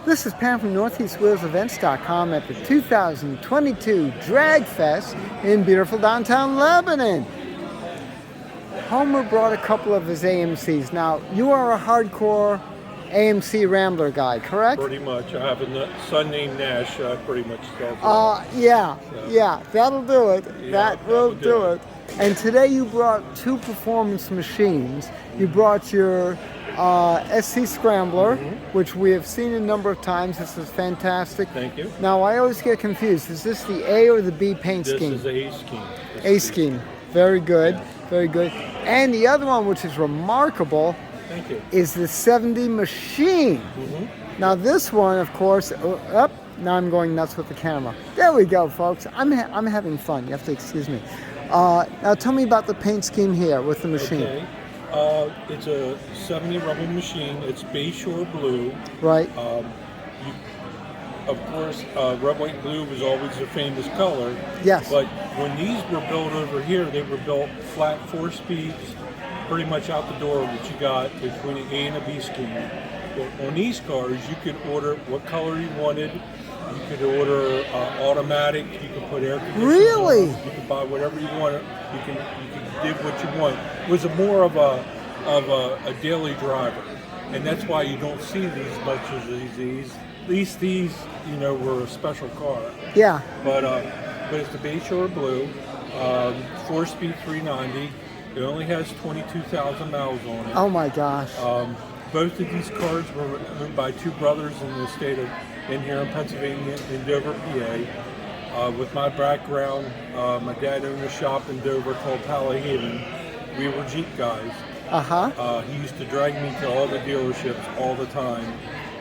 This is Pam from NortheastWheelsEvents.com at the 2022 Drag Fest in beautiful downtown Lebanon. Homer brought a couple of his AMCs. Now, you are a hardcore AMC Rambler guy, correct? Pretty much. I have a son named Nash. I pretty much still yeah, that'll do it. Yeah, that will do it. And today you brought two performance machines. You brought your SC Scrambler, which we have seen a number of times. This is fantastic. Thank you. Now, I always get confused. Is this the A or the B paint scheme? This is A scheme. A scheme. Very good. Very good. And the other one, which is remarkable, Thank you. is the 70 machine. Now, this one, of course, now I'm going nuts with the camera. There we go, folks. I'm having fun. You have to excuse me. Now, tell me about the paint scheme here with the machine. Okay. It's a 70 rubber machine. It's Bayshore blue. Right. Of course, red, white, blue was always a famous color. Yes. But when these were built over here, they were built flat 4 speeds, pretty much out the door, what you got between an A and a B scheme. Well, on these cars, you could order what color you wanted. You could order automatic. You could put air conditioning. Really? You could buy whatever you want. You can dig what you want. It was more of a daily driver, and that's why you don't see these much as these. At least these, were a special car. Yeah. But it's the Bayshore blue, 4-speed 390. It only has 22,000 miles on it. Oh my gosh. Both of these cars were owned by two brothers in the state of, here in Pennsylvania, in Dover, PA. With my background, my dad owned a shop in Dover called Haven. We were Jeep guys. He used to drag me to all the dealerships all the time,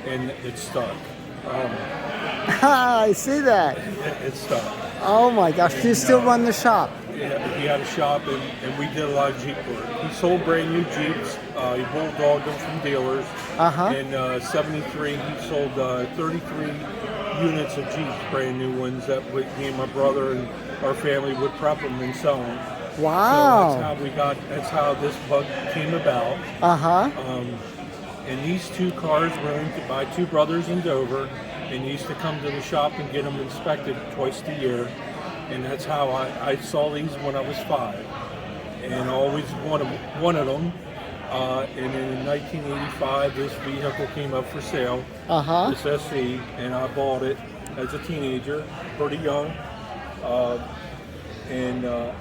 and it stuck. I see that. It stuck. Oh my gosh. Do you still run the shop? Yeah, he had a shop, and we did a lot of Jeep work. He sold brand new Jeeps. He bulldogged them from dealers. In '73, he sold 33 units of Jeeps, brand new ones, that me and my brother and our family would prep them and sell them. Wow. So that's how this bug came about. And these two cars were owned by two brothers in Dover, and used to come to the shop and get them inspected twice a year. And that's how I saw these when I was 5, and I always wanted them. And in 1985, this vehicle came up for sale, this SE, and I bought it as a teenager, pretty young.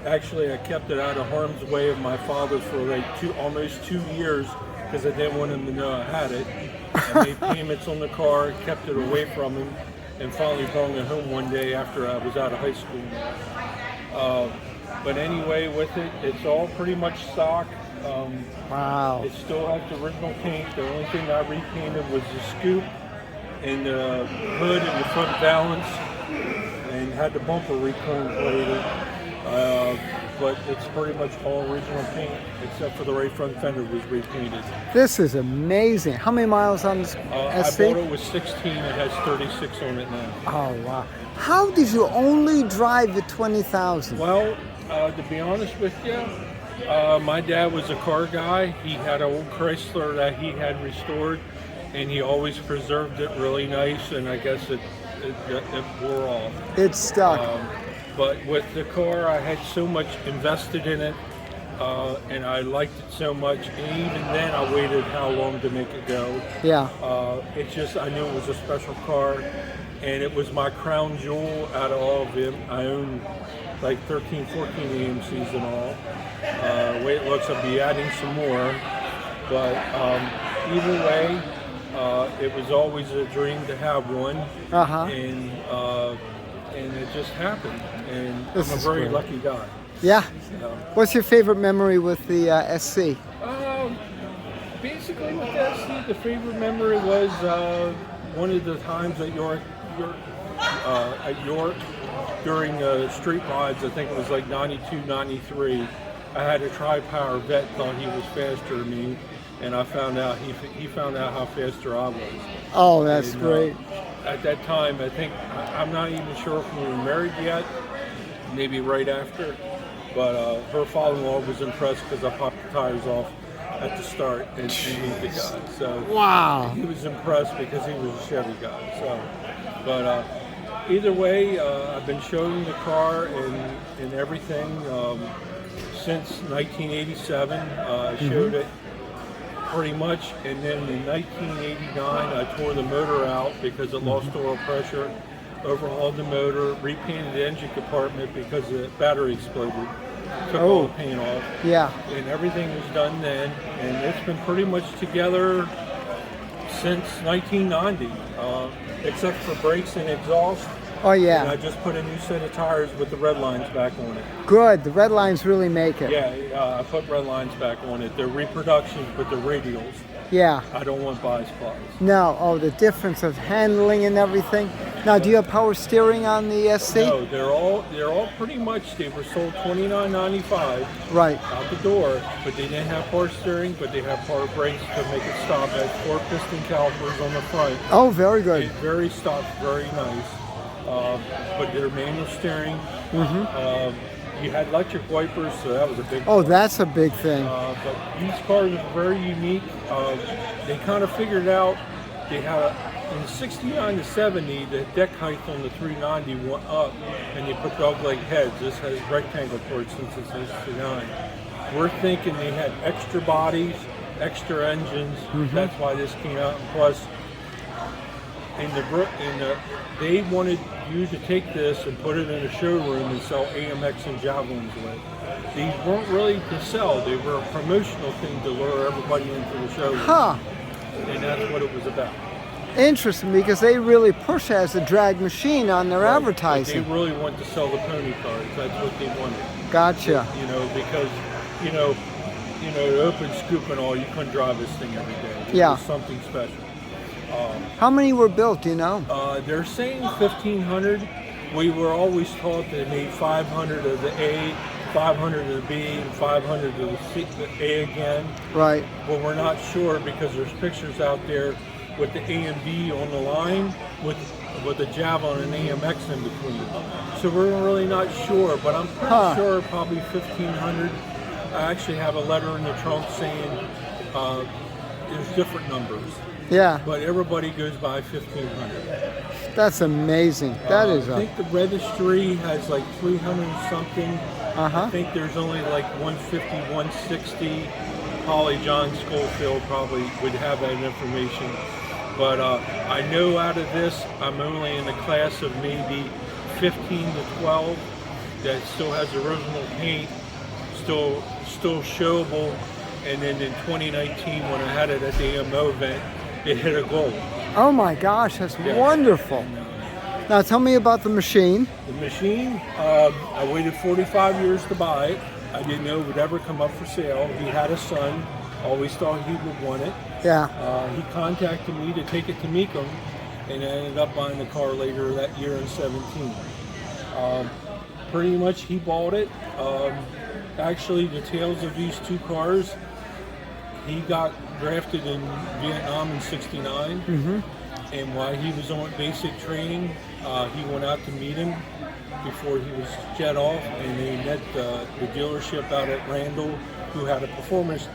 Actually, I kept it out of harm's way of my father for like almost 2 years, because I didn't want him to know I had it. I made payments on the car, kept it away from him, and finally brought it home one day after I was out of high school. But anyway, with it, it's all pretty much stock. Wow. It still has the original paint. The only thing I repainted was the scoop and the hood and the front balance, and had the bumper rechrome-plated. But it's pretty much all original paint, except for the right front fender was repainted. This is amazing. How many miles on this SC? I bought it with 16. It has 36 on it now. Oh, wow. How did you only drive the 20,000? Well, to be honest with you, my dad was a car guy. He had an old Chrysler that he had restored, and he always preserved it really nice, and I guess it wore off. It stuck. But with the car, I had so much invested in it, and I liked it so much. And even then, I waited how long to make it go. Yeah. I knew it was a special car, and it was my crown jewel out of all of them. I own like 13, 14 AMCs and all. The way it looks, I'll be adding some more. But either way, it was always a dream to have one. And it just happened, and I'm a very lucky guy. Yeah. What's your favorite memory with the SC? Basically with the SC, the favorite memory was one of the times at York during street rides. I think it was like 92, 93. I had a tri-power vet, thought he was faster than me, and I found out he found out how faster I was. Oh, that's great. At that time, I think, I'm not even sure if we were married yet, maybe right after, but her father-in-law was impressed because I popped the tires off at the start and meet the guy. So Wow. he was impressed because he was a Chevy guy. So, but either way, I've been showing the car and everything since 1987. I showed it pretty much, and then in 1989 I tore the motor out because it lost oil pressure, overhauled the motor, repainted the engine compartment because the battery exploded, took all the paint off, and everything was done then, and it's been pretty much together since 1990, except for brakes and exhaust. Oh yeah. And I just put a new set of tires with the red lines back on it. Good. The red lines really make it. Yeah, I put red lines back on it. They're reproductions, but they're radials. Yeah. I don't want bisplots. No. Oh, the difference of handling and everything. Now, do you have power steering on the SC? No, they're all pretty much. They were sold $29.95 Right. out the door, but they didn't have power steering, but they have power brakes to make it stop. It has 4 piston calipers on the front. Oh, very good. It's very stops, very nice. But they're manual steering. You had electric wipers, so that was a big. Oh, that's a big thing. But these cars are very unique. They kind of figured out they had in 69 to 70, the deck height on the 390 went up, and they put dog-leg heads. This has rectangle ports since it's 69. We're thinking they had extra bodies, extra engines. That's why this came out. And plus, they wanted you to take this and put it in a showroom and sell AMX and Javelins with. These weren't really to sell. They were a promotional thing to lure everybody into the showroom. Huh. And that's what it was about. Interesting, because they really push as a drag machine on their advertising. They really want to sell the pony cars. That's what they wanted. Gotcha. Because the open scoop and all, you couldn't drive this thing every day. It was something special. How many were built, do you know? They're saying 1,500. We were always taught they made 500 of the A, 500 of the B, and 500 of the A again. Right. Well, we're not sure because there's pictures out there with the A and B on the line with the Javelin and AMX in between. So we're really not sure, but I'm pretty sure probably 1,500. I actually have a letter in the trunk saying there's different numbers. Yeah. But everybody goes by 1,500. That's amazing. That is. I think the registry has like 300 something. I think there's only like 150, 160. Holly John Schofield probably would have that information. But I know out of this, I'm only in a class of maybe 15 to 12 that still has original paint, still showable. And then in 2019, when I had it at the AMO event, it hit a goal. Oh my gosh, that's wonderful. Now tell me about the machine. The machine, I waited 45 years to buy it. I didn't know it would ever come up for sale. He had a son, always thought he would want it. Yeah. He contacted me to take it to Mecum, and I ended up buying the car later that year in 17. Pretty much he bought it. Actually, the tales of these two cars, he got drafted in Vietnam in 69, and while he was on basic training, he went out to meet him before he was jet off, and they met the dealership out at Randall, who had a performance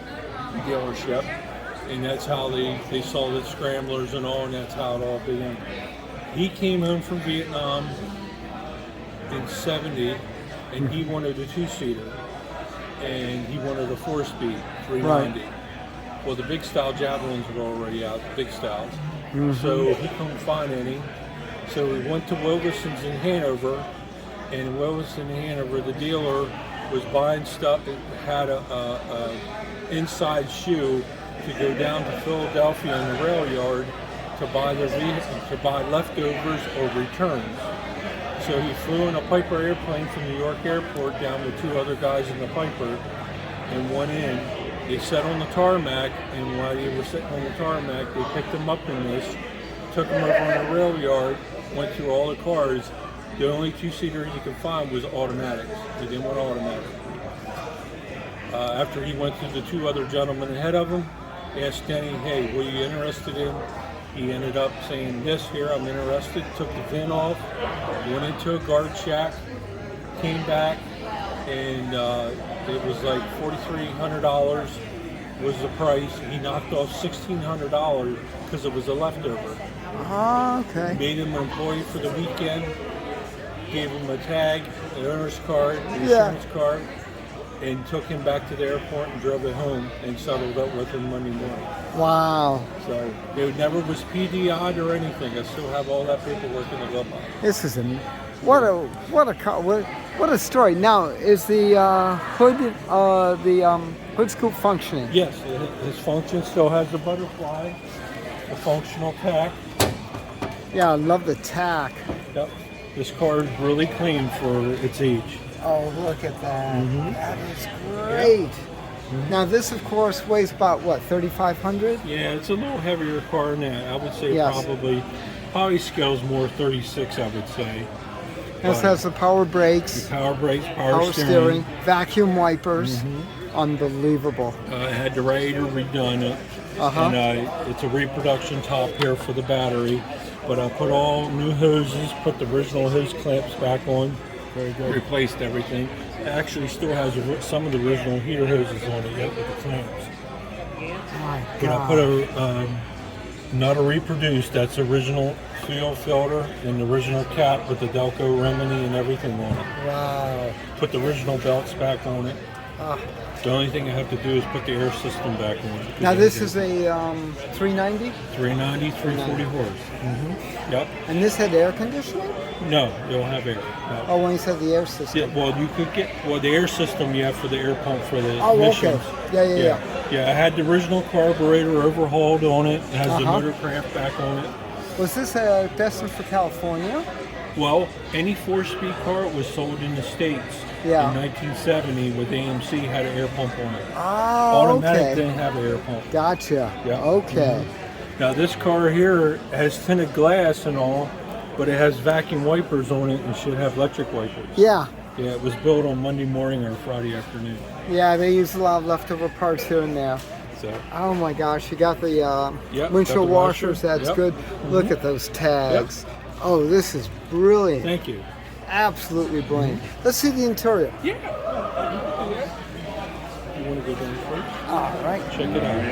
dealership, and that's how they saw the Scramblers and all, and that's how it all began. He came home from Vietnam in 70, and he wanted a 2-seater, and he wanted a 4-speed 390. Right. Well, the big style Javelins were already out, the big styles. So he couldn't find any. So we went to Willison's in Hanover, and in Wilson, Hanover, the dealer was buying stuff that had a inside shoe to go down to Philadelphia in the rail yard to buy to buy leftovers or returns. So he flew in a Piper airplane from New York Airport down with 2 other guys in the Piper and went in. They sat on the tarmac, and while they were sitting on the tarmac, they picked them up in this, took them over on the rail yard, went through all the cars. The only 2-seater you could find was automatics. They didn't want automatic. After he went through the 2 other gentlemen ahead of him, asked Denny, hey, what are you interested in? He ended up saying, this here, I'm interested. Took the VIN off, went into a guard shack, came back, and it was like $4,300. was the price. He knocked off $1,600 because it was a leftover. Oh, okay. Made him an employee for the weekend, gave him a tag, an owner's card, an Yeah. insurance card, and took him back to the airport and drove it home and settled up with him Monday morning. Wow. So it never was PDI'd or anything. I still have all that paperwork in the glove box. This is what a story. Now, is the hood scoop functioning? Yes, his function still has the butterfly, the functional tack. Yeah, I love the tack. Yep. This car is really clean for its age. Oh, look at that. That is great. Now, this, of course, weighs about, what, 3,500? Yeah, it's a little heavier car than that. I would say Yes. probably scales more 36, I would say. This has the power brakes, Power brakes, power steering, vacuum wipers. Unbelievable. I had the radiator redone, and it's a reproduction top here for the battery. But I put all new hoses, put the original hose clamps back on. Very good. Replaced everything. It actually still has some of the original heater hoses on it yet with the clamps. My But I God. put a not a reproduced. That's original fuel filter and the original cap with the Delco remedy and everything on it. Wow. Put the original belts back on it. Ah. The only thing I have to do is put the air system back on it. Now, this is a 390? 390, 340 horse. Yep. And this had air conditioning? No, you don't have air. No. Oh, when you said the air system. Yeah, well, you could get the air system you have for the air pump for the Oh, emissions. okay. Yeah. Yeah, I had the original carburetor overhauled on it. It has the Uh-huh. motor craft back on it. Was this destined for California? Well, any 4-speed car was sold in the States Yeah. in 1970 with AMC had an air pump on it. Oh, Automatic okay. didn't have an air pump. Gotcha. Yeah. Okay. Now this car here has tinted glass and all, but it has vacuum wipers on it and should have electric wipers. Yeah. Yeah, it was built on Monday morning or Friday afternoon. Yeah, they use a lot of leftover parts here and there. So Oh my gosh, you got the Yep, windshield got the washer. washers. That's Yep. good. Look at those tags. Oh, this is brilliant. thank you. Absolutely brilliant. Let's see the interior. Yeah. You want to go down first? All right. Check it out.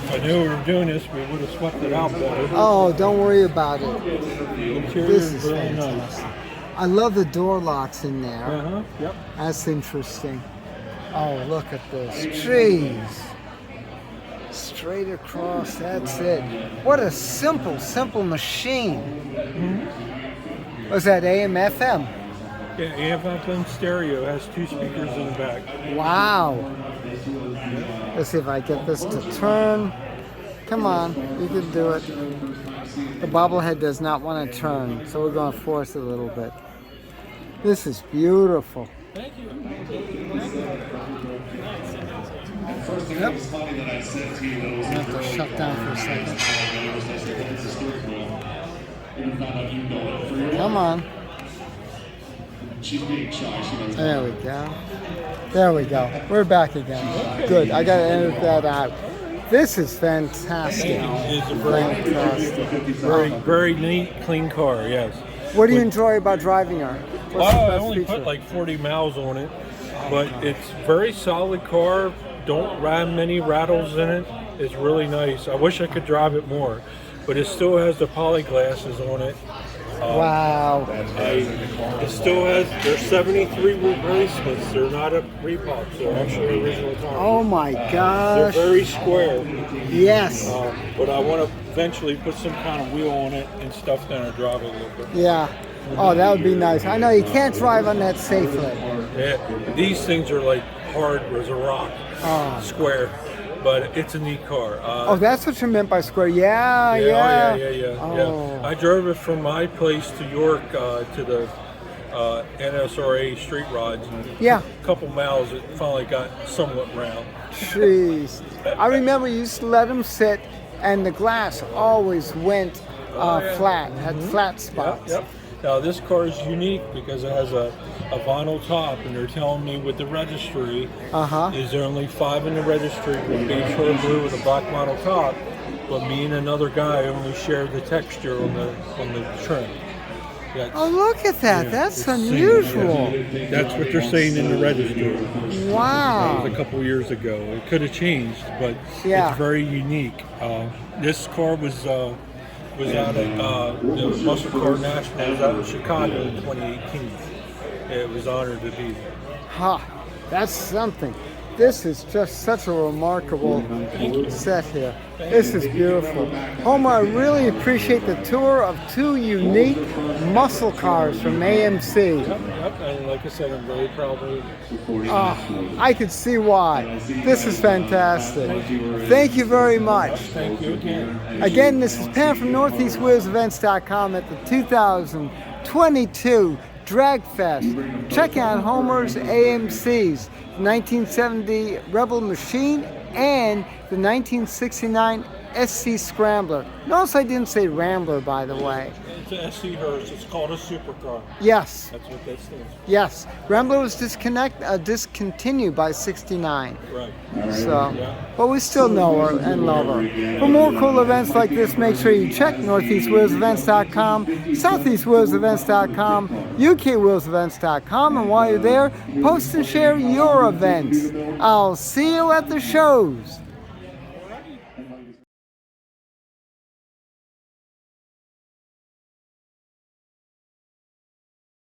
If I knew we were doing this, we would have swept it out better. Oh, don't worry about it. The interior This is is really fantastic. nice. I love the door locks in there. Yep. That's interesting. Oh, look at this. Jeez. Straight across, that's it. What a simple machine. Was that AM, FM? Yeah, AM/FM stereo has 2 speakers in the back. Wow. Let's see if I get this to turn. Come on, you can do it. The bobblehead does not want to turn, so we're going to force it a little bit. This is beautiful. Thank you. Yep. I have to shut down for a second. Come on. There we go. There we go. We're back again. Good. I got to edit that out. This is fantastic. It's a very neat, clean car, yes. What do you enjoy about driving her? What's the Well, I best only feature? put like 40 miles on it, but it's very solid car. Don't ride many rattles in it. It's really nice. I wish I could drive it more, but it still has the poly glasses on it. Wow. It still has, they're 73 replacements. They're not a repops. They're actually original tires. Oh my They're gosh. very square, Yes. but I want to eventually put some kind of wheel on it and stuff down and drive it a little bit. Yeah. Oh, that would be nice. I know you can't drive on that safely. Yeah, these things are like hard as a rock, square, but it's a neat car. Oh, that's what you meant by square. Yeah. Oh. I drove it from my place to York to the NSRA street rides. And Yeah. a couple miles, it finally got somewhat round. Jeez. I remember you used to let them sit, and the glass always went flat, had flat spots. Yep. Now this car is unique because it has a vinyl top, and they're telling me with the registry, is there only 5 in the registry with beige or blue with a black vinyl top, but me and another guy only shared the texture on the trim. Oh, look at that. Yeah, That's it's unusual. yeah. That's what they're saying in the register. Wow. That was a couple years ago. It could have changed, but Yeah. it's very unique. This car was out at the Muscle Car National was out in Chicago in 2018. It was honored to be there. Ha, that's something. This is just such a remarkable set here. This is beautiful. Homer, I really appreciate the tour of two unique muscle cars from AMC. Yep, and like I said, I'm very proud of it. I could see why. This is fantastic. Thank you very much. Thank you again. Again, this is Pam from NortheastWheelsEvents.com at the 2022 Drag Fest. Check out Homer's AMC's 1970 Rebel Machine and the 1969 SC Scrambler. Notice I didn't say Rambler, by the way. It's an SC Hearse. It's called a supercar. Yes, That's what that stands for. yes. Rambler was discontinued by 69. Right. So, but we still know her and love her. For more cool events like this, make sure you check NortheastWheelsEvents.com, SoutheastWheelsEvents.com, UKWheelsEvents.com, and while you're there, post and share your events. I'll see you at the shows.